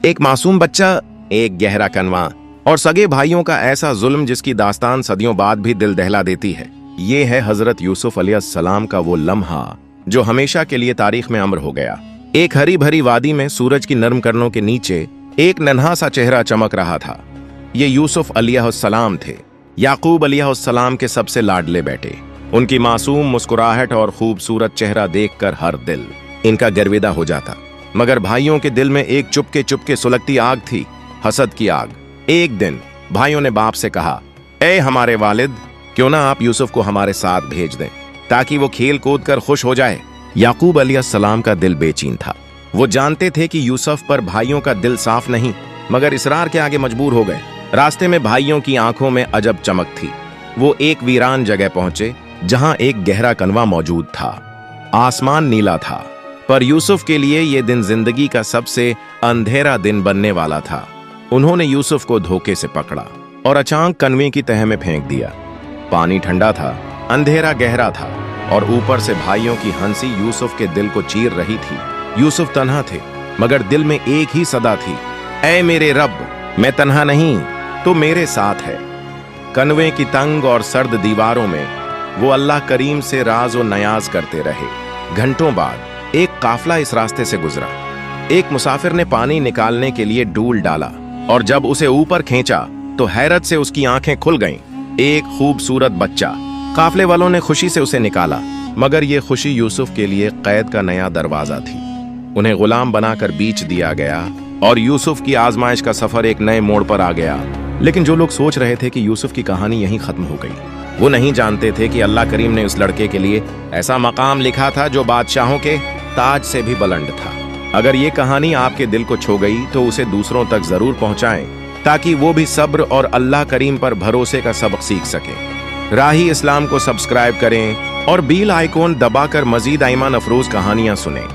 एक मासूम बच्चा, एक गहरा कनवा और सगे भाइयों का ऐसा जुल्म जिसकी दास्तान सदियों बाद भी दिल दहला देती है। ये है हजरत यूसुफ अलैहिस्सलाम का वो लम्हा जो हमेशा के लिए तारीख में अमर हो गया। एक हरी भरी वादी में सूरज की नर्म किरणों के नीचे एक नन्हा सा चेहरा चमक रहा था। ये यूसुफ अलैहिस्सलाम थे, याकूब अलैहिस्सलाम के सबसे लाडले बेटे। उनकी मासूम मुस्कुराहट और खूबसूरत चेहरा देखकर हर दिल इनका गर्विदा हो जाता। मगर भाइयों के दिल में एक चुपके चुपके सुलगती आग थी, हसद की आग। एक दिन भाइयों ने बाप से कहा, ए हमारे वालिद, क्यों ना आप यूसुफ को हमारे साथ भेज दें ताकि वो खेल कूद कर खुश हो जाए। याकूब अलैहिस्सलाम का दिल बेचैन था। वो जानते थे कि यूसुफ पर भाइयों का दिल साफ नहीं, मगर इसरार के आगे मजबूर हो गए। रास्ते में भाइयों की आंखों में अजब चमक थी। वो एक वीरान जगह पहुंचे जहां एक गहरा कनवा मौजूद था। आसमान नीला था, पर यूसुफ के लिए यह दिन जिंदगी का सबसे अंधेरा दिन बनने वाला था। उन्होंने यूसुफ को धोखे से पकड़ा और अचानक कनवे की तह में फेंक दिया। पानी ठंडा था, अंधेरा गहरा था और ऊपर से भाइयों की हंसी यूसुफ के दिल को चीर रही थी। यूसुफ तन्हा थे, मगर दिल में एक ही सदा थी, ऐ मेरे रब, मैं तन्हा नहीं, तो मेरे साथ है। कनवे की तंग और सर्द दीवारों में वो अल्लाह करीम से राज और नयाज करते रहे। घंटों बाद एक काफला इस रास्ते से गुजरा। एक मुसाफिर ने पानी निकालने के लिए डूल डाला और जब उसे ऊपर खींचा तो हैरत से उसकी आंखें खुल गईं। एक खूबसूरत बच्चा। काफले वालों ने खुशी से उसे निकाला, मगर यह खुशी यूसुफ के लिए कैद का नया दरवाजा थी। उन्हें गुलाम बनाकर बेच दिया गया और यूसुफ की आजमाइश का सफर एक नए मोड़ पर आ गया। लेकिन जो लोग सोच रहे थे कि यूसुफ की कहानी यहीं खत्म हो गई, वो नहीं जानते थे कि अल्लाह करीम ने उस लड़के के लिए ऐसा मकाम लिखा था जो बादशाहों के ताज से भी बुलंद था। अगर ये कहानी आपके दिल को छू गई तो उसे दूसरों तक जरूर पहुंचाएं, ताकि वो भी सब्र और अल्लाह करीम पर भरोसे का सबक सीख सके। राही इस्लाम को सब्सक्राइब करें और बेल आइकॉन दबाकर मजीद ईमान अफरोज कहानियां सुनें।